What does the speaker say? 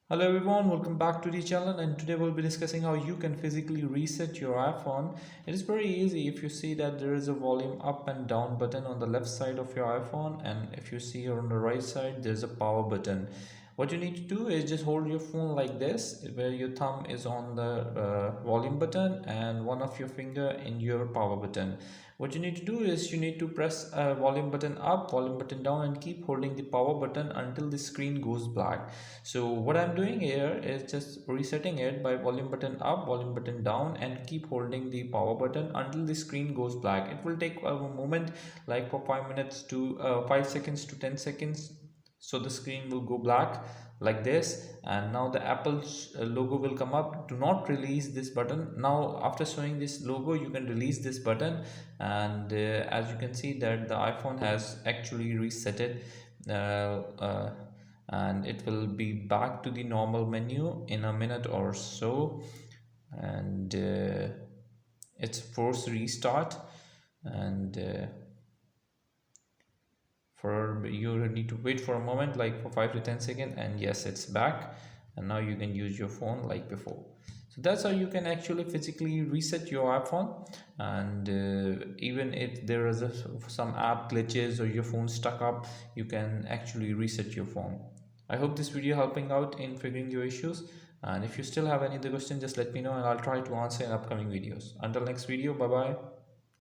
Hello everyone, welcome back to the channel, and today we'll be discussing how you can physically reset your iPhone. It is very easy. If you see that there is a volume up and down button on the left side of your iPhone, and if you see here on the right side there's a power button. What you need to do is just hold your phone like this, where your thumb is on the volume button and one of your finger in your power button. What you need to do is you need to press volume button up, volume button down, and keep holding the power button until the screen goes black. So what I'm doing here is just resetting it by volume button up, volume button down, and keep holding the power button until the screen goes black. It will take a moment, like for 5 minutes to 5 seconds to 10 seconds, so the screen will go black like this. And now the Apple's logo will come up. Do not release this button. Now after showing this logo, you can release this button, and as you can see that the iPhone has actually reset it, uh, uh, and it will be back to the normal menu in a minute or so. And it's force restart, and for you need to wait for a moment, like for 5 to 10 seconds, and yes, it's back. And now you can use your phone like before. So that's how you can actually physically reset your iPhone. And even if there is some app glitches or your phone stuck up, you can actually reset your phone. I hope this video helping out in figuring your issues. And if you still have any other question, just let me know and I'll try to answer in upcoming videos. Until next video, bye bye.